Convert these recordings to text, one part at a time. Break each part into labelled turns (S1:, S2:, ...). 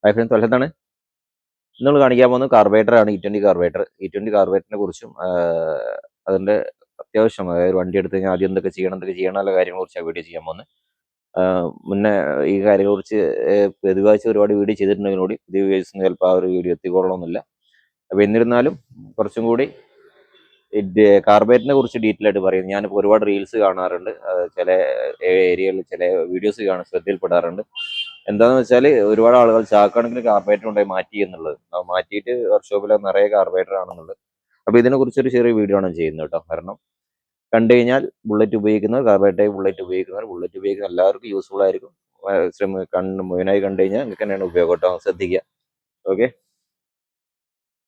S1: Hi friends, വല്ലതാണ് നമ്മൾ കാണിക്കാൻ പോകുന്നത് കാർബേറ്ററാണ്. E20 carburettor. E20 കാർബേറ്ററിനെ കുറിച്ചും അതിൻ്റെ അത്യാവശ്യം, അതായത് വണ്ടി എടുത്തു കഴിഞ്ഞാൽ ആദ്യം എന്തൊക്കെ ചെയ്യണമെന്നുള്ള കാര്യങ്ങളെ കുറിച്ചാണ് വീഡിയോ ചെയ്യാൻ പോകുന്നത്. മുന്നേ ഈ കാര്യങ്ങളെക്കുറിച്ച് പൊതുവാഴ്ച ഒരുപാട് വീഡിയോ ചെയ്തിട്ടുണ്ടെങ്കിൽ കൂടി പുതിയ വീഡിയോസിന് ചിലപ്പോൾ ആ ഒരു വീഡിയോ എത്തിക്കൊള്ളണമെന്നില്ല. അപ്പോൾ എന്നിരുന്നാലും കുറച്ചും കൂടി കാർബേറ്റിനെ കുറിച്ച് ഡീറ്റെയിൽ ആയിട്ട് പറയും. ഞാനിപ്പോൾ ഒരുപാട് റീൽസ് കാണാറുണ്ട്, ചില ഏരിയകളിൽ ചില വീഡിയോസ് കാണാൻ ശ്രദ്ധയിൽപ്പെടാറുണ്ട്. എന്താണെന്ന് വെച്ചാൽ ഒരുപാട് ആളുകൾ ചാക്കണക്കിന് കാർബേറ്റർ കൊണ്ടുപോയി മാറ്റി എന്നുള്ളത്, മാറ്റിയിട്ട് വർക്ക്ഷോപ്പിൽ നിറയെ കാർബേറ്റർ ആണെന്നുള്ളത്. അപ്പോൾ ഇതിനെക്കുറിച്ചൊരു ചെറിയ വീഡിയോ ആണ് ചെയ്യുന്നത് കേട്ടോ. കാരണം കണ്ടു കഴിഞ്ഞാൽ ബുള്ളറ്റ് ഉപയോഗിക്കുന്നവർ, കാർബേറ്റർ ബുള്ളറ്റ് ഉപയോഗിക്കുന്നവർ, ബുള്ളറ്റ് ഉപയോഗിക്കുന്ന എല്ലാവർക്കും യൂസ്ഫുൾ ആയിരിക്കും. മുഴുവനായി കണ്ടു കഴിഞ്ഞാൽ നിങ്ങൾക്ക് തന്നെയാണ് ഉപയോഗം കേട്ടോ, ശ്രദ്ധിക്കുക. ഓക്കെ,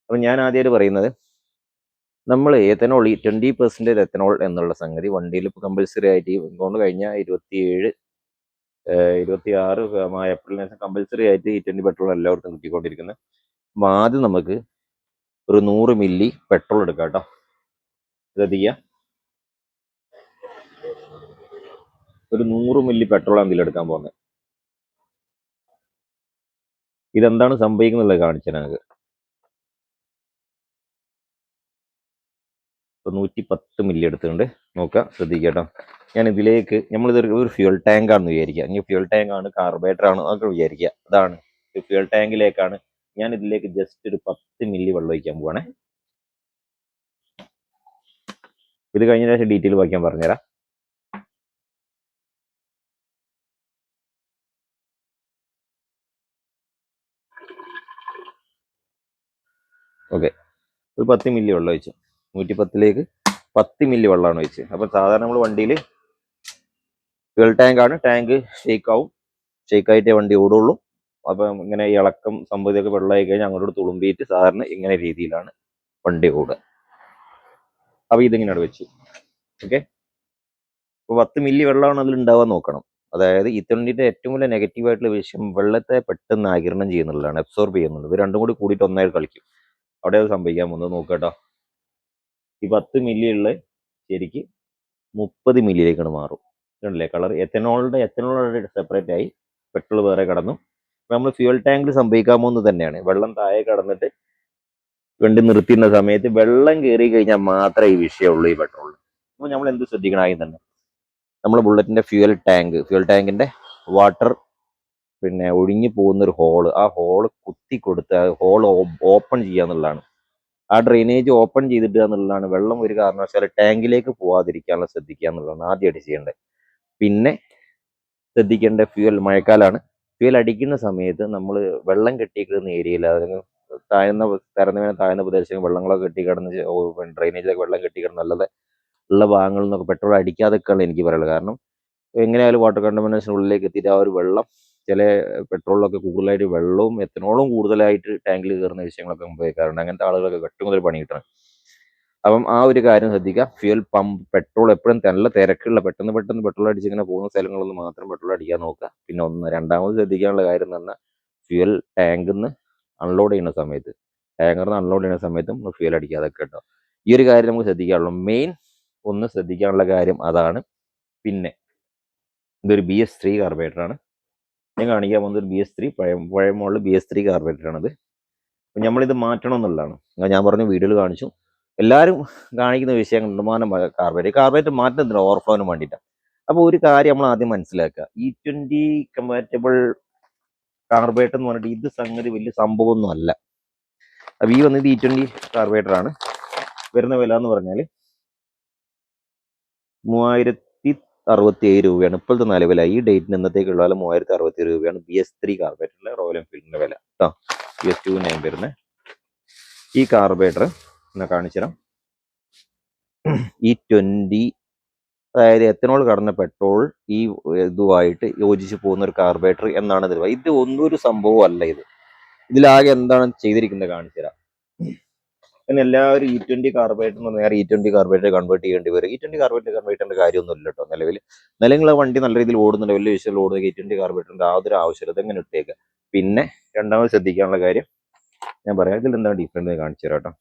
S1: അപ്പം ഞാൻ ആദ്യമായിട്ട് പറയുന്നത്, നമ്മൾ എത്തനോൾ, ഈ 20% എത്തനോൾ എന്നുള്ള സംഗതി വണ്ടിയിൽ ഇപ്പോൾ കമ്പൽസറി ആയിട്ട് കൊണ്ട് കഴിഞ്ഞാൽ 26 ഏപ്രിലിന് ശേഷം കമ്പൽസറി ആയിട്ട് E20 പെട്രോൾ എല്ലാവർക്കും കിട്ടിക്കൊണ്ടിരിക്കുന്നത്. അപ്പോൾ ആദ്യം നമുക്ക് ഒരു 100 മില്ലി പെട്രോൾ എടുക്കാം കേട്ടോ. ശ്രദ്ധിക്കുക, ഒരു 100 മില്ലി പെട്രോളാണ് ഇതിലെടുക്കാൻ പോകുന്നത്. ഇതെന്താണ് സംഭവിക്കുന്നുള്ളത് കാണിച്ചാൽ ഞങ്ങൾക്ക്. ഇപ്പോൾ 110 മില്ലി എടുത്തുകൊണ്ട് നോക്കുക, ശ്രദ്ധിക്കുക കേട്ടോ. ഞാൻ ഇതിലേക്ക്, നമ്മളിതൊരു ഫ്യൂൽ ടാങ്കാണെന്ന് വിചാരിക്കുക. ഇനി ഫ്യൂൽ ടാങ്കാണ്, കാർബേറ്ററാണ് അതൊക്കെ വിചാരിക്കുക. അതാണ് ഫ്യൂൽ ടാങ്കിലേക്കാണ് ഞാൻ ഇതിലേക്ക് ജസ്റ്റ് ഒരു 10 മില്ലി വെള്ളം ഒഴിക്കാൻ പോവാണേ. ഇത് കഴിഞ്ഞ ശേഷം ഡീറ്റെയിൽ വായിക്കാൻ പറഞ്ഞുതരാം. ഓക്കെ, ഒരു 10 മില്ലി വെള്ളം ഒഴിച്ചു. 110ലേക്ക് 10 മില്ലി വെള്ളമാണ് ഒഴിച്ചത്. അപ്പോൾ സാധാരണ നമ്മൾ വണ്ടിയിൽ ഫ്യൂൽ ടാങ്കാണ്, ടാങ്ക് ഷേക്കാവും, ഷേക്കായിട്ടേ വണ്ടി ഓടുള്ളൂ. അപ്പം ഇങ്ങനെ ഇളക്കം സംഭവിച്ചൊക്കെ വെള്ളമായി കഴിഞ്ഞാൽ അങ്ങോട്ട് തുളുമ്പിയിട്ട് സാധാരണ ഇങ്ങനെ രീതിയിലാണ് വണ്ടി ഓടുക. അപ്പോൾ ഇതിങ്ങനെയാണ് വെച്ചു. ഓക്കെ, അപ്പോൾ 10 മില്ലി വെള്ളമാണ് അതിൽ ഉണ്ടാവാൻ നോക്കണം. അതായത് E20ൻ്റെ ഏറ്റവും വലിയ നെഗറ്റീവായിട്ടുള്ള വിഷയം വെള്ളത്തെ പെട്ടെന്ന് ആഗിരണം ചെയ്യുന്നുള്ളതാണ്, അബ്സോർബ് ചെയ്യുന്നുള്ളത്. ഇത് രണ്ടും കൂടി കൂടിയിട്ട് ഒന്നായിട്ട് കളിക്കും. അവിടെ അത് സംഭവിക്കാൻ പോകുന്നത് നോക്കുക കേട്ടോ. ഈ 10 മില്ലി ഉള്ള ശരിക്ക് 30 മില്ലിയിലേക്കാണ് മാറും. കണ്ടില്ലേ കളർ? എത്തനോൾ സെപ്പറേറ്റ് ആയി, പെട്രോൾ വേറെ കടന്നു. നമ്മൾ ഫ്യൂൽ ടാങ്കിൽ സംഭവിക്കാൻ പോകുന്നത് തന്നെയാണ്. വെള്ളം താഴെ കടന്നിട്ട് വണ്ടി നിർത്തിയിരുന്ന സമയത്ത് വെള്ളം കയറി കഴിഞ്ഞാൽ മാത്രമേ ഈ വിഷയമുള്ളൂ ഈ പെട്രോളിൽ. അപ്പോൾ നമ്മൾ എന്ത് ശ്രദ്ധിക്കണം? ആദ്യം തന്നെ നമ്മൾ ബുള്ളറ്റിൻ്റെ ഫ്യൂൽ ടാങ്കിൻ്റെ വാട്ടർ പിന്നെ ഒഴിഞ്ഞു പോകുന്നൊരു ഹോള്, ആ ഹോള് കുത്തി കൊടുത്ത് ഹോൾ ഓപ്പൺ ചെയ്യുക എന്നുള്ളതാണ്. ആ ഡ്രെയിനേജ് ഓപ്പൺ ചെയ്തിട്ട് എന്നുള്ളതാണ്. വെള്ളം ഒരു കാരണവശാലും ടാങ്കിലേക്ക് പോവാതിരിക്കാനുള്ള ശ്രദ്ധിക്കുക എന്നുള്ളതാണ് ആദ്യമായിട്ട് ചെയ്യേണ്ടത്. പിന്നെ ശ്രദ്ധിക്കേണ്ട ഫ്യൂൽ, മഴക്കാലമാണ്, ഫ്യൂൽ അടിക്കുന്ന സമയത്ത് നമ്മൾ വെള്ളം കെട്ടിക്കിടന്ന ഏരിയയിൽ, അതായത് താഴ്ന്ന പ്രദേശങ്ങൾ വെള്ളങ്ങളൊക്കെ കെട്ടിക്കിടന്ന് ഡ്രെയിനേജിലൊക്കെ വെള്ളം കെട്ടിക്കിടന്ന് നല്ലത് ഉള്ള ഭാഗങ്ങളിൽ നിന്നൊക്കെ പെട്രോൾ അടിക്കാതൊക്കെയാണ് എനിക്ക് പറയുള്ളത്. കാരണം എങ്ങനെയായാലും വാട്ടർ കണ്ടമിനേഷൻ ഉള്ളിലേക്ക് എത്തിയിട്ട് ആ ഒരു വെള്ളം, ചില പെട്രോളിലൊക്കെ കൂടുതലായിട്ട് വെള്ളവും എത്തനോളും കൂടുതലായിട്ട് ടാങ്കിൽ കയറുന്ന വിഷയങ്ങളൊക്കെ സംഭവിക്കാറുണ്ട്. അങ്ങനത്തെ ആളുകളൊക്കെ വെട്ടുമുതൽ പണി കിട്ടണം. അപ്പം ആ ഒരു കാര്യം ശ്രദ്ധിക്കുക. ഫ്യൂൽ പമ്പ്, പെട്രോൾ എപ്പോഴും നല്ല തിരക്കുള്ള, പെട്ടെന്ന് പെട്രോൾ അടിച്ച് ഇങ്ങനെ പോകുന്ന സ്ഥലങ്ങളിൽ മാത്രം പെട്രോൾ അടിക്കാൻ നോക്കുക. പിന്നെ രണ്ടാമത് ശ്രദ്ധിക്കാനുള്ള കാര്യം എന്ന് പറഞ്ഞാൽ, ഫ്യൂൽ ടാങ്കിൽ നിന്ന് അൺലോഡ് ചെയ്യുന്ന സമയത്ത്, ടാങ്കറിൽ നിന്ന് അൺലോഡ് ചെയ്യുന്ന സമയത്തും ഫ്യൂൽ അടിക്കാതൊക്കെ കേട്ടോ. ഈ ഒരു കാര്യം നമുക്ക് ശ്രദ്ധിക്കാനുള്ളൂ. മെയിൻ ഒന്ന് ശ്രദ്ധിക്കാനുള്ള കാര്യം അതാണ്. പിന്നെ ഇതൊരു BS3 കാർബറേറ്ററാണ്. ഞാൻ കാണിക്കാൻ പോകുന്നത് ഒരു BS3 പഴയ മോഡൽ BS3 കാർബറേറ്ററാണിത്. അപ്പം നമ്മളിത് മാറ്റണം എന്നുള്ളതാണ്. ഞാൻ പറഞ്ഞ വീഡിയോയിൽ കാണിച്ചു. എല്ലാവരും കാണിക്കുന്ന വിഷയങ്ങൾ നിർമ്മാണം കാർബറേറ്റർ മാറ്റുന്നതിന് ഓവർഫ്ലോന് വേണ്ടിയിട്ടാണ്. അപ്പോൾ ഒരു കാര്യം നമ്മൾ ആദ്യം മനസ്സിലാക്കുക, E20 കമ്പാറ്റബിൾ കാർബറേറ്റർ എന്ന് പറഞ്ഞിട്ട് ഇത് സംഗതി വലിയ സംഭവമൊന്നും അല്ല. അപ്പോൾ ഈ വന്നത് E20 കാർബറേറ്ററാണ്. വരുന്ന വില എന്ന് പറഞ്ഞാൽ 3067 രൂപയാണ് ഇപ്പോഴത്തെ നിലവിലായി. ഈ ഡേറ്റിന് ഇന്നത്തേക്കുള്ള 3067 രൂപയാണ് BS3 കാർബറേറ്ററിലെ റോയൽ എൻഫീൽഡിന്റെ വില കേട്ടോ. BS2 വരുന്നത് ഈ കാർബറേറ്റർ എന്നാ കാണിച്ചു തരാം. E20, അതായത് എത്തനോൾ കടന്ന പെട്രോൾ ഈ ഇതുമായിട്ട് യോജിച്ച് പോകുന്ന ഒരു കാർബറേറ്റർ എന്നാണ് ഇത്. ഇത് ഒന്നും ഒരു സംഭവം അല്ല. ഇതിലാകെ എന്താണ് ചെയ്തിരിക്കുന്നത് കാണിച്ചു തരാം. പിന്നെ എല്ലാവരും E20 കാർബറേറ്റർ എന്ന് പറഞ്ഞാൽ E20 കാർബറേറ്റർ കൺവേർട്ട് ചെയ്യേണ്ടി വരും. E20 കാർബറേറ്റർ കൺവേർട്ടേണ്ട കാര്യമൊന്നുമില്ല കേട്ടോ. നിലവിൽ വണ്ടി നല്ല രീതിയിൽ ഓടുന്നുണ്ട്, വലിയ വിഷയം ഓടുന്നത് E20 കാർബറേറ്ററിന്റെ യാതൊരു ആവശ്യമില്ല. ഇതെങ്ങനെ ഇട്ടേക്കുക. പിന്നെ രണ്ടാമത് ശ്രദ്ധിക്കാനുള്ള കാര്യം ഞാൻ പറയാം. ഇതിൽ എന്താണ് ഡിഫറൻസ് കാണിച്ചു തരാം കേട്ടോ.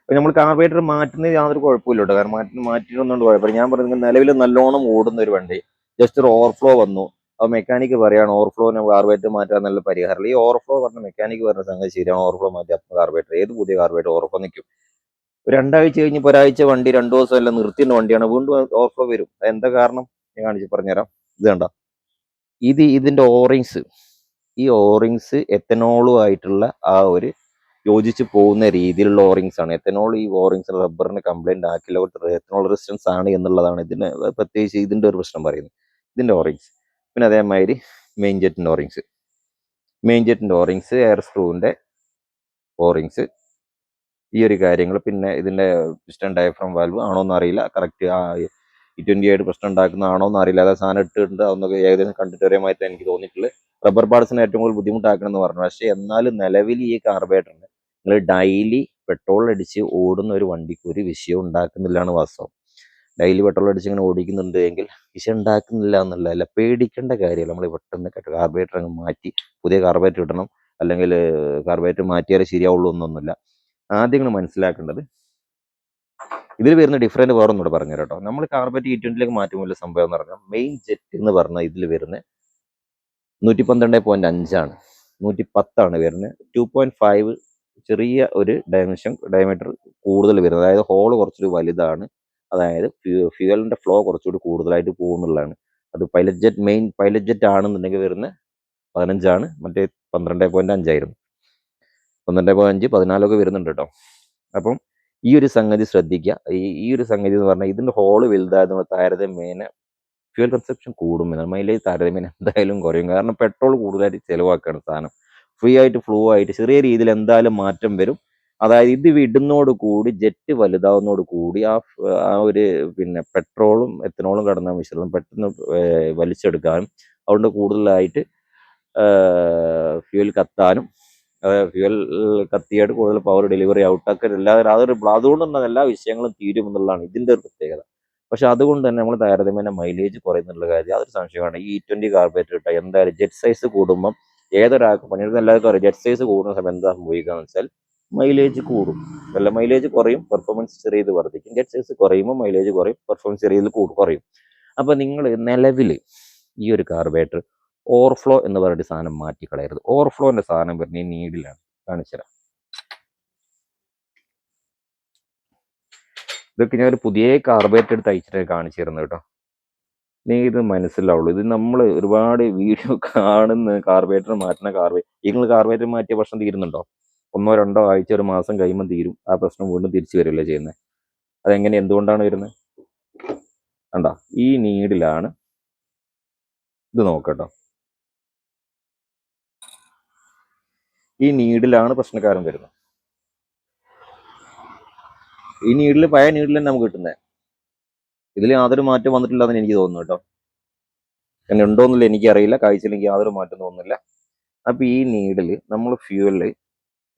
S1: അപ്പൊ നമ്മൾ കാർബറേറ്റർ മാറ്റുന്നത് യാതൊരു കുഴപ്പമില്ല കേട്ടോ. കാരണം മാറ്റിയിട്ടൊന്നും കുഴപ്പമില്ല. ഞാൻ പറയുന്നത് നിലവിൽ നല്ലോണം ഓടുന്ന ഒരു വണ്ടി ജസ്റ്റ് ഒരു ഓവർഫ്ലോ വന്നു, അപ്പൊ മെക്കാനിക്ക് പറയാണ് ഓവർഫ്ലോനെ കാർബറേറ്റർ മാറ്റാൻ നല്ല പരിഹാരമില്ല. ഈ ഓവർഫ്ലോ പറഞ്ഞ മെക്കാനിക്ക് പറഞ്ഞ സംഗതി ശരിയാണ്. ഓവർഫ്ലോ മാറ്റി അപ്പം കാർബറേറ്റർ ഏത് പുതിയ കാർബറേറ്റർ ഓവർഫ്ലോ നിൽക്കും. ഒരു 2 ആഴ്ച കഴിഞ്ഞ് ഒരാഴ്ച വണ്ടി 2 ദിവസം എല്ലാം നിർത്തിയ വണ്ടിയാണ്, വീണ്ടും ഓവർഫ്ലോ വരും. എന്താ കാരണം ഞാൻ കാണിച്ച് പറഞ്ഞുതരാം. ഇത് കണ്ട, ഇതിന്റെ ഓറിങ്സ്, ഈ ഓറിങ്സ് എത്തനോളും ആയിട്ടുള്ള ആ ഒരു യോജിച്ച് പോകുന്ന രീതിയിലുള്ള ഓറിങ്സ് ആണ്. എത്തനോൾ ഈ ഓറിങ്സ് റബ്ബറിന് കംപ്ലൈന്റ് ആക്കില്ല, എത്തനോൾ റെസിസ്റ്റൻസ് ആണ് എന്നുള്ളതാണ് ഇതിന് പ്രത്യേകിച്ച് ഇതിന്റെ ഒരു പ്രശ്നം പറയുന്നത്, ഇതിന്റെ ഓറിങ്സ്. പിന്നെ അതേമാതിരി മെയിൻ ജെറ്റിന്റെ ഓറിങ്സ്, എയർ സ്ക്രൂവിന്റെ ഓറിങ്സ്, ഈ ഒരു കാര്യങ്ങൾ. പിന്നെ ഇതിന്റെ പിസ്റ്റൺ ഡയഫ്രം വാൽവ് ആണോന്ന് അറിയില്ല, കറക്റ്റ് E20 ആയിട്ട് പ്രശ്നം ഉണ്ടാക്കുന്നതാണോ എന്ന് അറിയില്ല. അതായത് സാധനം ഇട്ടിട്ടുണ്ട്, അതൊന്നൊക്കെ ഏകദേശം കണ്ടിട്ട് ഒരേമായിട്ട് എനിക്ക് തോന്നിയിട്ടുള്ളത്. റബ്ബർ പാർട്സിന് ഏറ്റവും കൂടുതൽ ബുദ്ധിമുട്ടാക്കണം എന്ന് പറഞ്ഞു. പക്ഷെ എന്നാലും നിലവിൽ ഈ കാർബറേറ്ററിന് നിങ്ങൾ ഡെയിലി പെട്രോൾ അടിച്ച് ഓടുന്ന ഒരു വണ്ടിക്ക് ഒരു വിഷയം ഉണ്ടാക്കുന്നില്ല എന്ന് വാസ്തവം. ഡെയിലി പെട്രോൾ അടിച്ച് ഇങ്ങനെ ഓടിക്കുന്നുണ്ട് എങ്കിൽ വിഷയം ഉണ്ടാക്കുന്നില്ല എന്നുള്ളതല്ല, പേടിക്കേണ്ട കാര്യമല്ല. നമ്മൾ പെട്ടെന്ന് കാർബറേറ്റർ അങ്ങ് മാറ്റി പുതിയ കാർബറേറ്റർ ഇടണം, അല്ലെങ്കിൽ കാർബറേറ്റർ മാറ്റിയാലേ ശരിയാവുള്ളൂ എന്നൊന്നുമില്ല. ആദ്യം നിങ്ങൾ മനസ്സിലാക്കേണ്ടത് ഇതിൽ വരുന്ന ഡിഫറൻറ്റ് വേറെ ഒന്നുകൂടെ പറഞ്ഞു കേട്ടോ. നമ്മൾ കാർബറേറ്റർ E20 മാറ്റുമ്പോൾ സംഭവം എന്ന് പറഞ്ഞാൽ മെയിൻ ജെറ്റ് എന്ന് പറഞ്ഞാൽ ഇതിൽ വരുന്ന 112.5 110 വരുന്നത്. 2.5 ചെറിയ ഒരു ഡയമീറ്റർ കൂടുതൽ വരുന്നത്, അതായത് ഹോള് കുറച്ചൊരു വലുതാണ്. അതായത് ഫ്യൂവലിന്റെ ഫ്ലോ കുറച്ചുകൂടി കൂടുതലായിട്ട് പോകുന്നുള്ളതാണ്. അത് മെയിൻ പൈലറ്റ് ജെറ്റ് ആണെന്നുണ്ടെങ്കിൽ വരുന്ന 15, മറ്റേ 12.5 12.5 14 വരുന്നുണ്ട് കേട്ടോ. അപ്പം ഈ ഒരു സംഗതി ശ്രദ്ധിക്കുക. ഈ ഒരു സംഗതി എന്ന് പറഞ്ഞാൽ ഇതിന്റെ ഹോള് വലുതായതുകൊണ്ട് താരതമ്യേന ഫ്യൂൽ കൺസപ്ഷൻ കൂടും, മൈലേജ് താരതമ്യേന എന്തായാലും കുറയും. കാരണം പെട്രോൾ കൂടുതലായിട്ട് ചിലവാക്കുകയാണ് സാധനം. ഫ്രീ ആയിട്ട് ഫ്ലോ ആയിട്ട് ചെറിയ രീതിയിൽ എന്തായാലും മാറ്റം വരും. അതായത് ഇത് വിടുന്നോട് കൂടി ജെറ്റ് വലുതാവുന്നതോട് കൂടി ആ ഒരു പിന്നെ പെട്രോളും എത്തനോളും കടന്ന മിശ്രിതം പെട്ടെന്ന് വലിച്ചെടുക്കാനും അതുകൊണ്ട് കൂടുതലായിട്ട് ഫ്യൂൽ കത്താനും, ഫ്യൂൽ കത്തിയായിട്ട് കൂടുതൽ പവർ ഡെലിവറി ഔട്ടൊക്കെ അതുകൊണ്ട് തന്നെ എല്ലാ വിഷയങ്ങളും തീരും എന്നുള്ളതാണ് ഇതിന്റെ ഒരു പ്രത്യേകത. പക്ഷെ അതുകൊണ്ട് തന്നെ നമ്മൾ താരതമ്യേന മൈലേജ് കുറയുന്നുള്ള കാര്യം അതൊരു സംശയമാണ്. ഈ E20 കാർബറേറ്റർ ഇട്ടാൽ എന്തായാലും ജെറ്റ് സൈസ് കൂടുമ്പം ഏതൊരാൾക്കും പണിയെടുത്ത് എല്ലാവർക്കും അറിയാം, ജെറ്റ് സൈസ് കൂടുന്ന സമയം എന്താ സംഭവിക്കുക എന്ന് വെച്ചാൽ മൈലേജ് കൂടും, അല്ല മൈലേജ് കുറയും, പെർഫോമൻസ് ചെറിയത് വർദ്ധിക്കും. ജെറ്റ് സൈസ് കുറയുമ്പോൾ മൈലേജ് കുറയും, പെർഫോമൻസ് ചെറിയത് കുറയും. അപ്പൊ നിങ്ങൾ നിലവിൽ ഈ ഒരു കാർബറേറ്റർ ഓവർഫ്ലോ എന്ന് പറഞ്ഞിട്ട് സാധനം മാറ്റിക്കളയരുത്. ഓവർഫ്ലോന്റെ സാധനം വരുന്ന ഈ നീഡിലാണ്. കാണിച്ചുതരാം. ഇതൊക്കെ ഞാൻ ഒരു പുതിയ കാർബറേറ്റർ എടുത്ത് അയച്ചിട്ട് കാണിച്ചു തരുന്നത് കേട്ടോ. നീ ഇത് മനസ്സിലാവുള്ളൂ. ഇത് നമ്മൾ ഒരുപാട് വീഡിയോ കാണുന്ന കാർബറേറ്റർ മാറ്റുന്ന നിങ്ങൾ കാർബറേറ്റർ മാറ്റിയ പ്രശ്നം തീരുന്നുണ്ടോ? 1 2 ആഴ്ച ഒരു മാസം കഴിയുമ്പോൾ തീരും, ആ പ്രശ്നം വീണ്ടും തിരിച്ചു വരില്ലേ ചെയ്യുന്നത്. അതെങ്ങനെ എന്തുകൊണ്ടാണ് വരുന്നത്? കണ്ടോ, ഈ നീഡിലാണ്. ഇത് നോക്കട്ടോ, ഈ നീഡിലാണ് പ്രശ്നക്കാരൻ വരുന്നത്. ഈ നീഡിൽ പഴയ നീഡിൽ തന്നെ നമുക്ക് കിട്ടുന്നത്. ഇതിൽ യാതൊരു മാറ്റം വന്നിട്ടില്ലെന്ന് എനിക്ക് തോന്നുന്നു കേട്ടോ. അങ്ങനെ ഉണ്ടോന്നില്ല എനിക്കറിയില്ല, കാഴ്ചയിൽ എനിക്ക് യാതൊരു മാറ്റം തോന്നുന്നില്ല. അപ്പൊ ഈ നീഡില് നമ്മൾ ഫ്യൂവല്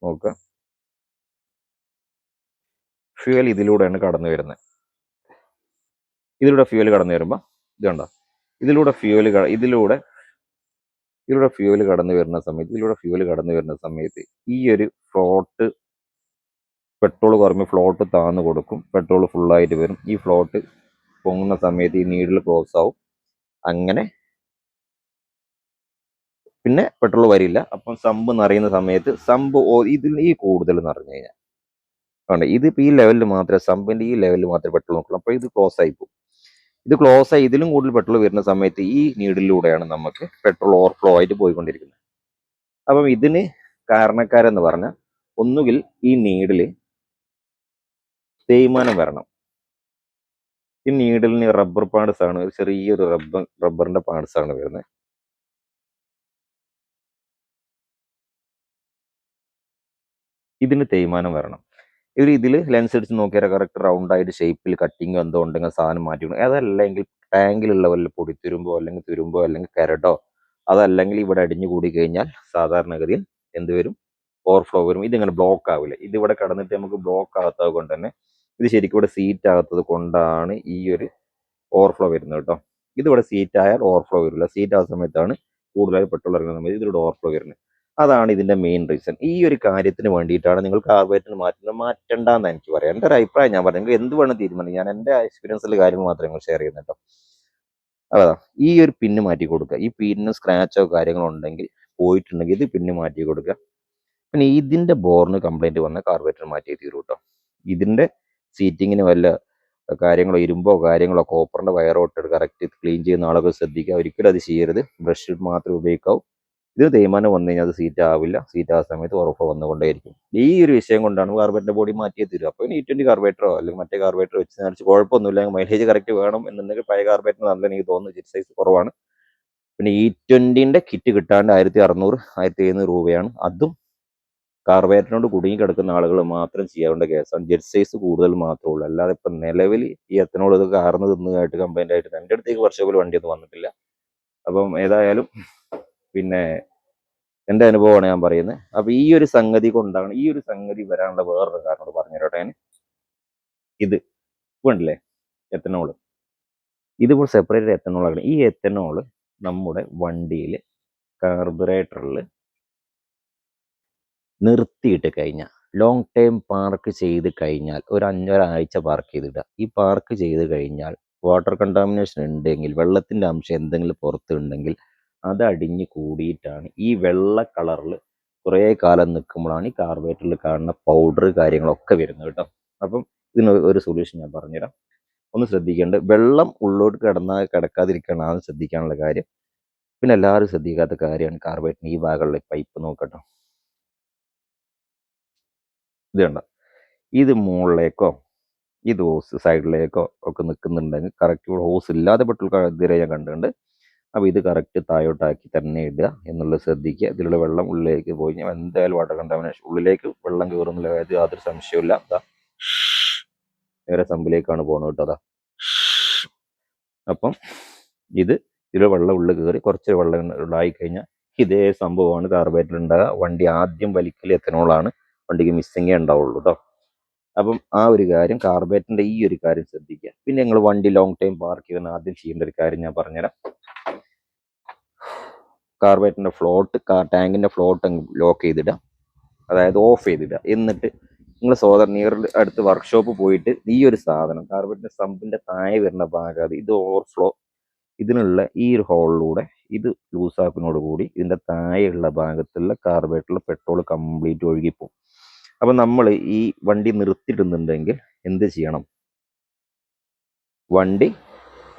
S1: നോക്കുക, ഫ്യൂവൽ ഇതിലൂടെയാണ് കടന്നു വരുന്നത്. ഇതിലൂടെ ഫ്യൂവൽ കടന്നു വരുമ്പോൾ ഇത് കണ്ടോ, ഇതിലൂടെ ഫ്യൂവൽ കടന്നു വരുന്ന സമയത്ത് ഈ ഒരു ഫ്ലോട്ട് പെട്രോൾ കുറയുമ്പോൾ ഫ്ലോട്ട് താന്ന് കൊടുക്കും, പെട്രോൾ ഫുള്ളായിട്ട് വരും. ഈ ഫ്ലോട്ട് പൊങ്ങുന്ന സമയത്ത് ഈ നീഡിൽ ക്ലോസ് ആവും. അങ്ങനെ പിന്നെ പെട്രോൾ വരില്ല. അപ്പം സമ്പ് നിറയുന്ന സമയത്ത് ഇതിൽ ഈ കൂടുതൽ നിറഞ്ഞു കഴിഞ്ഞാൽ ആണ് ഇതിപ്പോൾ ഈ ലെവലിൽ മാത്രമേ സമ്പിന്റെ ഈ ലെവലിൽ മാത്രമേ പെട്രോൾ നോക്കുള്ളൂ. അപ്പോൾ ഇത് ക്ലോസ് ആയി പോകും. ഇത് ക്ലോസ് ആയി ഇതിലും കൂടുതൽ പെട്രോൾ വരുന്ന സമയത്ത് ഈ നീഡിലൂടെയാണ് നമുക്ക് പെട്രോൾ ഓവർഫ്ലോ ആയിട്ട് പോയിക്കൊണ്ടിരിക്കുന്നത്. അപ്പം ഇതിന് കാരണക്കാരെന്ന് പറഞ്ഞാൽ ഒന്നുകിൽ ഈ നീഡില് തേയ്മാനം വരണം. ഈ നീഡിലിന് റബ്ബർ പാർട്സ് ആണ്, ചെറിയൊരു റബ്ബറിന്റെ പാർട്സ് ആണ് വരുന്നത്. ഇതിന് തേയ്മാനം വരണം. ഇതിൽ ലെൻസ് അടിച്ച് നോക്കിയാൽ കറക്റ്റ് റൗണ്ട് ആയിട്ട് ഷേപ്പിൽ കട്ടിങ്ങോ എന്തോ ഉണ്ടെങ്കിൽ സാധനം മാറ്റി. അതല്ലെങ്കിൽ ടാങ്കിലുള്ള വല്ല പൊടിത്തുരുമ്പോ അല്ലെങ്കിൽ കരടോ, അതല്ലെങ്കിൽ ഇവിടെ അടിഞ്ഞു കൂടി കഴിഞ്ഞാൽ സാധാരണഗതിയിൽ എന്ത് വരും, ഓവർഫ്ലോ വരും. ഇതിങ്ങനെ ബ്ലോക്ക് ആവില്ല. ഇതിവിടെ കടന്നിട്ട് നമുക്ക് ബ്ലോക്ക് ആകാത്തത് കൊണ്ട് തന്നെ ഇത് ശരിക്കും ഇവിടെ സീറ്റ് ആകാത്തത് കൊണ്ടാണ് ഈ ഒരു ഓവർഫ്ലോ വരുന്നത് കേട്ടോ. ഇതിവിടെ സീറ്റ് ആയാൽ ഓവർഫ്ലോ വരില്ല. സീറ്റ് ആകുന്ന സമയത്താണ് കൂടുതലായി പെട്രോൾ ഇറങ്ങുന്ന സമയത്ത് ഇതിലൂടെ ഓവർഫ്ലോ വരുന്നത്. അതാണ് ഇതിന്റെ മെയിൻ റീസൺ. ഈ ഒരു കാര്യത്തിന് വേണ്ടിയിട്ടാണ് നിങ്ങൾ കാർബറേറ്റർ മാറ്റണ്ടെന്ന് എനിക്ക് പറയാം. എൻ്റെ ഒരു അഭിപ്രായം ഞാൻ പറഞ്ഞു. നിങ്ങൾക്ക് എന്ത് വേണം തീരുമാനം. ഞാൻ എൻ്റെ എക്സ്പീരിയൻസിലെ കാര്യങ്ങൾ മാത്രമേ നിങ്ങൾ ഷെയർ ചെയ്യുന്നത് കേട്ടോ. അതാ ഈ ഒരു പിന്ന് മാറ്റി കൊടുക്കുക. ഈ പിന്നിന് സ്ക്രാച്ചോ കാര്യങ്ങളോ ഉണ്ടെങ്കിൽ പോയിട്ടുണ്ടെങ്കിൽ ഇത് പിന്ന് മാറ്റി കൊടുക്കുക. പിന്നെ ഇതിന്റെ ബോറിന് കംപ്ലൈന്റ് വന്ന കാർബറേറ്റർ മാറ്റി തീരും കേട്ടോ. ഇതിന്റെ സീറ്റിങ്ങിന് വല്ല കാര്യങ്ങളോ ഇരുമ്പോ കാര്യങ്ങളോ കോപ്പറിന്റെ വയറോ ഇട്ടിട്ട് കറക്റ്റ് ക്ലീൻ ചെയ്യുന്ന ആളുകൾ ശ്രദ്ധിക്കുക. ഒരിക്കലും അത് ചെയ്യരുത്. ബ്രഷ് മാത്രമേ ഉപയോഗിക്കാവൂ. ഇത് തേയ്മാനം വന്നു കഴിഞ്ഞാൽ അത് സീറ്റ് ആവില്ല. സീറ്റ് ആ സമയത്ത് ഉറപ്പ് വന്നുകൊണ്ടേയിരിക്കും. ഈ ഒരു വിഷയം കൊണ്ടാണ് കാർബറേറ്ററിന്റെ ബോഡി മാറ്റിയേ തീരും. അപ്പോൾ E20 കാർബറേറ്ററോ അല്ലെങ്കിൽ മറ്റേ കാർബറേറ്റർ വെച്ച് നടിച്ച് കുഴപ്പമൊന്നുമില്ല. മൈലേജ് കറക്റ്റ് വേണം എന്നുണ്ടെങ്കിൽ പഴയ കാർബറേറ്റർ നല്ല എനിക്ക് തോന്നുന്നു ജിറ്റ് സൈസ് കുറവാണ്. പിന്നെ E20ന്റെ കിറ്റ് കിട്ടാണ്ട് 1600 1700 രൂപയാണ്. അതും കാർബറേറ്ററിനോട് കുടുങ്ങി കിടക്കുന്ന ആളുകൾ മാത്രം ചെയ്യാവേണ്ട കേസാണ്. ജെറ്റ് സൈസ് കൂടുതൽ മാത്രമേ ഉള്ളൂ. അല്ലാതെ ഇപ്പം നിലവിൽ ഈ എത്തനോൾ ഇത് കാർന്ന് തിന്നതായിട്ട് കംപ്ലൈന്റ് ആയിട്ട് എൻ്റെ അടുത്തേക്ക് വർഷത്തിൽ വണ്ടിയൊന്നും വന്നിട്ടില്ല. അപ്പം ഏതായാലും പിന്നെ എൻ്റെ അനുഭവമാണ് ഞാൻ പറയുന്നത്. അപ്പൊ ഈ ഒരു സംഗതി കൊണ്ടാണ് ഈ ഒരു സംഗതി വരാനുള്ള വേറൊരു കാരണം പറഞ്ഞു തരട്ടെ ഞാൻ. ഇത് വേണ്ടില്ലേ എത്തനോള്, ഇതിപ്പോൾ സെപ്പറേറ്റ് എത്തനോൾ ആണ്. ഈ എത്തനോള് നമ്മുടെ വണ്ടിയിൽ കാർബറേറ്ററിൽ നിർത്തിയിട്ട് കഴിഞ്ഞാൽ, ലോങ് ടൈം പാർക്ക് ചെയ്ത് കഴിഞ്ഞാൽ, ഒരാഴ്ച പാർക്ക് ചെയ്തിടുക. ഈ പാർക്ക് ചെയ്ത് കഴിഞ്ഞാൽ വാട്ടർ കണ്ടാമിനേഷൻ ഉണ്ടെങ്കിൽ, വെള്ളത്തിന്റെ അംശം എന്തെങ്കിലും പുറത്തുണ്ടെങ്കിൽ അത് അടിഞ്ഞു കൂടിയിട്ടാണ് ഈ വെള്ള കളറിൽ കുറേ കാലം നിൽക്കുമ്പോഴാണ് ഈ കാർബറേറ്ററിൽ കാണുന്ന പൗഡർ കാര്യങ്ങളൊക്കെ വരുന്നത് കേട്ടോ. അപ്പം ഇതിന് ഒരു സൊല്യൂഷൻ ഞാൻ പറഞ്ഞുതരാം. ഒന്ന് ശ്രദ്ധിക്കേണ്ടത്, വെള്ളം ഉള്ളോട്ട് കിടക്കാതിരിക്കാനാണ് ശ്രദ്ധിക്കാനുള്ള കാര്യം. പിന്നെ എല്ലാവരും ശ്രദ്ധിക്കാത്ത കാര്യമാണ് കാർബറേറ്ററിന് ഈ ഭാഗമുള്ള പൈപ്പ് നോക്കട്ടോ. ഇത് കണ്ട, ഇത് മുകളിലേക്കോ ഇത് ഹോസ് സൈഡിലേക്കോ ഒക്കെ നിൽക്കുന്നുണ്ടെങ്കിൽ കറക്റ്റ് ഹോസ് ഇല്ലാതെ പെട്രോൾ ഇതുവരെ ഞാൻ കണ്ടിട്ടുണ്ട്. അപ്പോൾ ഇത് കറക്റ്റ് താഴോട്ടാക്കി തന്നെ ഇടുക എന്നുള്ളത് ശ്രദ്ധിക്കുക. ഇതിലുള്ള വെള്ളം ഉള്ളിലേക്ക് പോയി കഴിഞ്ഞാൽ എന്തായാലും വാട്ടർ കണ്ടാമിനേഷൻ ഉള്ളിലേക്ക് വെള്ളം കയറുന്നില്ല, യാതൊരു സംശയമില്ല. അതാ നേരെ സമ്പിലേക്കാണ് പോകുന്നത് കേട്ടോ. അതാ അപ്പം ഇതിലെ വെള്ളം ഉള്ളിൽ കയറി കുറച്ച് വെള്ളം ഉണ്ടായി കഴിഞ്ഞാൽ ഇതേ സംഭവമാണ് കാർബറേറ്റർ ഉണ്ടാകുക. വണ്ടി ആദ്യം വലിക്കൽ എത്തനോളാണ്, വണ്ടിക്ക് മിസ്സിങ്ങേ ഉണ്ടാവുള്ളൂ കേട്ടോ. അപ്പം ആ ഒരു കാര്യം, കാർബറേറ്ററിന്റെ ഈ ഒരു കാര്യം ശ്രദ്ധിക്കുക. പിന്നെ നിങ്ങൾ വണ്ടി ലോങ് ടൈം പാർക്ക് ചെയ്യുന്ന ആദ്യം ചെയ്യേണ്ട ഒരു കാര്യം ഞാൻ പറഞ്ഞുതരാം. കാർബറേറ്ററിന്റെ ഫ്ലോട്ട്, ടാങ്കിന്റെ ഫ്ലോട്ട് ലോക്ക് ചെയ്തിടുക, അതായത് ഓഫ് ചെയ്തിടുക. എന്നിട്ട് നിങ്ങൾ നിയറിൽ അടുത്ത് വർക്ക്ഷോപ്പ് പോയിട്ട് ഈ ഒരു സാധനം കാർബറേറ്ററിന്റെ സമ്പിന്റെ താഴെ വരുന്ന ഭാഗം ഇത് ഓവർഫ്ലോ, ഇതിനുള്ള ഈ ഒരു ഹോളിലൂടെ ഇത് ലൂസാക്കുന്നതോട് കൂടി ഇതിന്റെ താഴെയുള്ള ഭാഗത്തുള്ള കാർബറേറ്ററിലെ പെട്രോൾ കംപ്ലീറ്റ് ഒഴുകിപ്പോകും. അപ്പൊ നമ്മൾ ഈ വണ്ടി നിർത്തിയിടുന്നുണ്ടെങ്കിൽ എന്ത് ചെയ്യണം? വണ്ടി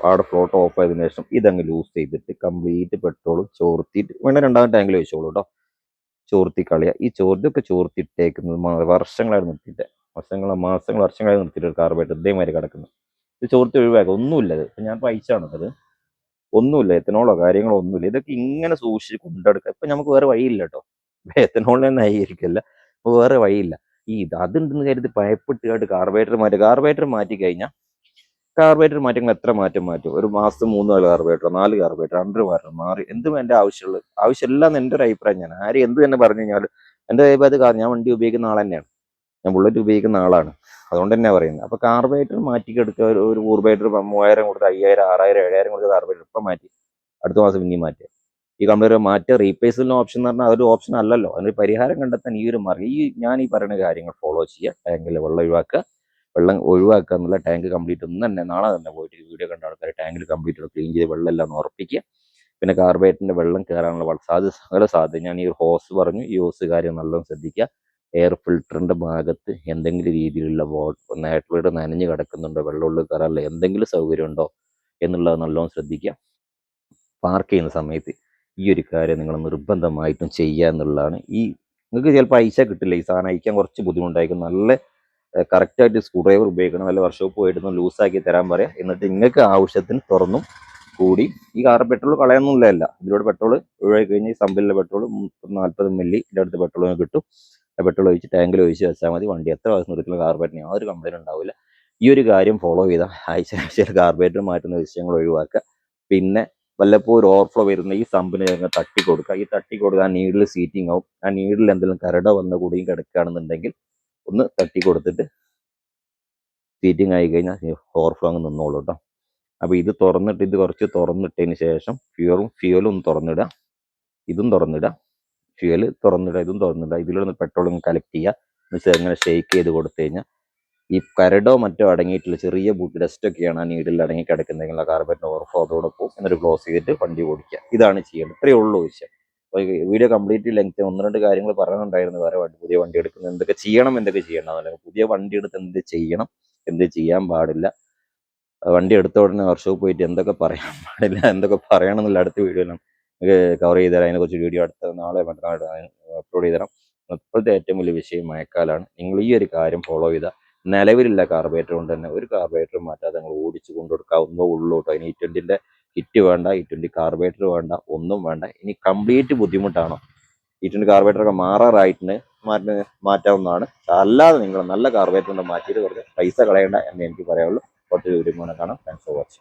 S1: അവിടെ ഫ്ലോട്ട് ഓഫ് ആയതിനു ശേഷം ഇതങ്ങ് ലൂസ് ചെയ്തിട്ട് കംപ്ലീറ്റ് പെട്രോൾ ചോർത്തിയിട്ട് വേണം രണ്ടാമത്തെ ടാങ്കിൽ വെച്ചോളൂ കേട്ടോ. ചോർത്തി കളയുക. ഈ ചോർത്തിയൊക്കെ ചോർത്തിട്ടേക്കുന്നത് വർഷങ്ങളായി നിർത്തിയിട്ട്, വർഷങ്ങളായി നിർത്തിയിട്ട് കാർബറേറ്റർ ഇതേമാതിരി കിടക്കുന്നു. ഇത് ചോർത്തി ഒഴിവാക്കുക. ഒന്നുമില്ല. ഇത് ഞാൻ പൈസാണ് അത്, ഒന്നുമില്ല. എത്തനോളോ കാര്യങ്ങളോ ഒന്നുമില്ല. ഇതൊക്കെ ഇങ്ങനെ സൂക്ഷിച്ച് കൊണ്ടെടുക്കുക. ഇപ്പൊ നമുക്ക് വേറെ വഴിയില്ല കേട്ടോ. എത്തനോളിനെ ന്യായീകരിക്കല്ല, അപ്പൊ വേറെ വഴിയില്ല. അതുണ്ടെന്ന് കരുതി ഭയപ്പെട്ടുകാട്ട് കാർബറേറ്റർ മാറ്റി കഴിഞ്ഞാൽ കാർബറേറ്റർ മാറ്റങ്ങൾ എത്ര മാറ്റും? ഒരു മാസം 3 കാർബറേറ്റർ 4 കാർബറേറ്റർ 100 മാറി എന്തും എൻ്റെ ആവശ്യമില്ല എന്ന് എൻ്റെ ഒരു അഭിപ്രായം. ഞാൻ ആരും എന്ത് തന്നെ പറഞ്ഞു കഴിഞ്ഞാൽ എൻ്റെ അഭിപ്രായത്തിൽ ഞാൻ വണ്ടി ഉപയോഗിക്കുന്ന ആൾ തന്നെയാണ്, ഞാൻ ബുള്ളറ്റ് ഉപയോഗിക്കുന്ന ആളാണ്, അതുകൊണ്ട് തന്നെ പറയുന്നത്. അപ്പൊ കാർബറേറ്റർ മാറ്റിക്കെടുക്കുക. ഒരു കാർബറേറ്റർ 3000 കൊടുത്ത് 5000 6000 7000 കൊടുത്ത് കാർബറേറ്റർ ഇപ്പം മാറ്റി, അടുത്ത മാസം പിന്നെയും മാറ്റുക. ഈ കമ്പനി മാറ്റുക റീപ്ലേസിനുള്ള ഓപ്ഷൻ എന്ന് പറഞ്ഞാൽ അതൊരു ഓപ്ഷൻ അല്ലല്ലോ. അതിനൊരു പരിഹാരം കണ്ടെത്താൻ ഈ ഒരു മാർഗ്ഗം, ഞാൻ ഈ പറയുന്ന കാര്യങ്ങൾ ഫോളോ ചെയ്യുക. ടാങ്കിലെ വെള്ളം ഒഴിവാക്കുക എന്നുള്ള, ടാങ്ക് കംപ്ലീറ്റ് ഒന്ന് തന്നെ നാളെ തന്നെ പോയിട്ട് വീഡിയോ കണ്ട ആൾക്കാർ ടാങ്കിൽ കംപ്ലീറ്റ് ക്ലീൻ ചെയ്ത് വെള്ളം എല്ലാം ഉറപ്പിക്കുക. പിന്നെ കാർബറേറ്ററിന്റെ വെള്ളം കയറാനുള്ള സാധ്യത ഞാൻ ഈ ഒരു ഹോസ് പറഞ്ഞു, ഈ ഹോസ് കാര്യം നല്ലോണം ശ്രദ്ധിക്കുക. എയർ ഫിൽറ്ററിന്റെ ഭാഗത്ത് എന്തെങ്കിലും രീതിയിലുള്ള നേരിട്ട് നനഞ്ഞ് കിടക്കുന്നുണ്ടോ, വെള്ളമുള്ളിൽ കയറാനുള്ള എന്തെങ്കിലും സൗകര്യം ഉണ്ടോ എന്നുള്ളത് നല്ലോണം ശ്രദ്ധിക്കുക. പാർക്ക് ചെയ്യുന്ന സമയത്ത് ഈ ഒരു കാര്യം നിങ്ങൾ നിർബന്ധമായിട്ടും ചെയ്യുക എന്നുള്ളതാണ്. നിങ്ങൾക്ക് ചിലപ്പോൾ അയച്ചാൽ കിട്ടില്ല, ഈ സാധനം അയക്കാൻ കുറച്ച് ബുദ്ധിമുട്ടായിരിക്കും. നല്ല കറക്റ്റായിട്ട് സ്ക്രൂ ഡ്രൈവർ ഉപയോഗിക്കണം, നല്ല വർക്ക്ഷോപ്പ് പോയിട്ട് ലൂസാക്കി തരാൻ പറയാം. എന്നിട്ട് നിങ്ങൾക്ക് ആവശ്യത്തിന് തുറന്നും കൂടി ഈ കാർ പെട്രോൾ കളയാനൊന്നുമില്ല. ഇതിലൂടെ പെട്രോൾ ഒഴിവാക്കി കഴിഞ്ഞാൽ ഈ സമ്പിലെ പെട്രോൾ 40 മില്ലി അടുത്ത് പെട്രോൾ കിട്ടും. പെട്രോൾ ഒഴിച്ച് ടാങ്കിൽ ഒഴിച്ച് വെച്ചാൽ മതി. വണ്ടി എത്ര ദിവസം നിർത്തിയുള്ള കാർബറേറ്ററിന് യാതൊരു കംപ്ലൈൻറ്റ് ഉണ്ടാവില്ല. ഈ ഒരു കാര്യം ഫോളോ ചെയ്താൽ ആഴ്ച കാർബറേറ്റർ മാറ്റുന്ന വിഷയങ്ങൾ ഒഴിവാക്കുക. പിന്നെ വല്ലപ്പോൾ ഒരു ഓവർഫ്ലോ വരുന്ന ഈ സമ്പിന് തട്ടി കൊടുക്കുക. ഈ തട്ടി കൊടുക്കുക, ആ നീഡിൽ സീറ്റിംഗ് ആവും. ആ നീഡിൽ എന്തെങ്കിലും കരട വന്ന കൂടിയും കിടക്കുകയാണെന്നുണ്ടെങ്കിൽ ഒന്ന് തട്ടി കൊടുത്തിട്ട് സീറ്റിംഗ് ആയി കഴിഞ്ഞാൽ ഓവർഫ്ലോ അങ്ങ് നിന്നോളൂ കേട്ടോ. അപ്പോൾ ഇത് കുറച്ച് തുറന്നിട്ടതിന് ശേഷം ഫ്യൂലും ഒന്ന് തുറന്നിടുക, ഇതും തുറന്നിടുക. ഫ്യൂവൽ തുറന്നിടുക, ഇതും തുറന്നിടുക. ഇതിലൊന്ന് പെട്രോൾ കളക്ട് ചെയ്യുക, എന്നുവെച്ചാൽ ഇങ്ങനെ ഷെയ്ക്ക് ചെയ്ത് കൊടുത്തു കഴിഞ്ഞാൽ ഈ കരടോ മറ്റോ അടങ്ങിയിട്ടുള്ള ചെറിയ ഡസ്റ്റ് ഒക്കെയാണ് ആ നീഡിൽ അടങ്ങി കിടക്കുന്നതെങ്കിൽ ആ കാർബറേറ്റർ ഓവർഫ്ലോ അതോടൊപ്പം എന്നിട്ട് ക്ലോസ് ചെയ്തിട്ട് വണ്ടി ഓടിക്കുക. ഇതാണ് ചെയ്യേണ്ടത്. ഇത്രയേ ഉള്ളൂ വിഷയം. അപ്പോൾ വീഡിയോ കംപ്ലീറ്റ് ലെങ്ത് 1-2 കാര്യങ്ങൾ പറയുന്നുണ്ടായിരുന്നു. വേറെ പുതിയ വണ്ടി എടുക്കുന്നത് എന്തൊക്കെ ചെയ്യണം, എന്തൊക്കെ ചെയ്യണം, അല്ലെങ്കിൽ പുതിയ വണ്ടി എടുത്ത് എന്ത് ചെയ്യണം, എന്ത് ചെയ്യാൻ പാടില്ല, വണ്ടി എടുത്ത ഉടനെ വർക്ക്ഷോപ്പ് പോയിട്ട് എന്തൊക്കെ പറയാൻ പാടില്ല, എന്തൊക്കെ പറയണം എന്നുള്ള അടുത്ത വീഡിയോയിൽ നമുക്ക് കവർ ചെയ്ത് തരാം. അതിനെക്കുറിച്ച് വീഡിയോ അടുത്ത നാളെ മറ്റന്നാൾ അപ്ലോഡ് ചെയ്ത് തരാം. ഇപ്പോഴത്തെ ഏറ്റവും വലിയ വിഷയം മഴക്കാലമാണ്. നിങ്ങൾ ഈ ഒരു കാര്യം ഫോളോ ചെയ്താൽ നിലവിലുള്ള കാർബറേറ്റർ കൊണ്ട് തന്നെ ഒരു കാർബറേറ്റർ മാറ്റാതെ നിങ്ങൾ ഓടിച്ചു കൊണ്ടുകൊടുക്കാവുന്നേ ഉള്ളൂ കേട്ടോ. ഇനി E20 കിറ്റ് വേണ്ട, E20 കാർബറേറ്റർ വേണ്ട, ഒന്നും വേണ്ട. ഇനി കംപ്ലീറ്റ് ബുദ്ധിമുട്ടാണോ, E20 കാർബറേറ്ററൊക്കെ മാറാറായിട്ട് മാറ്റാവുന്നതാണ്. അല്ലാതെ നിങ്ങൾ നല്ല കാർബറേറ്റർ മാറ്റിയിട്ട് കുറച്ച് പൈസ കളയണ്ട എന്ന് എനിക്ക് പറയാനുള്ളൂ. കുറച്ച് വീഡിയോ കാണാം. Thanks for watching.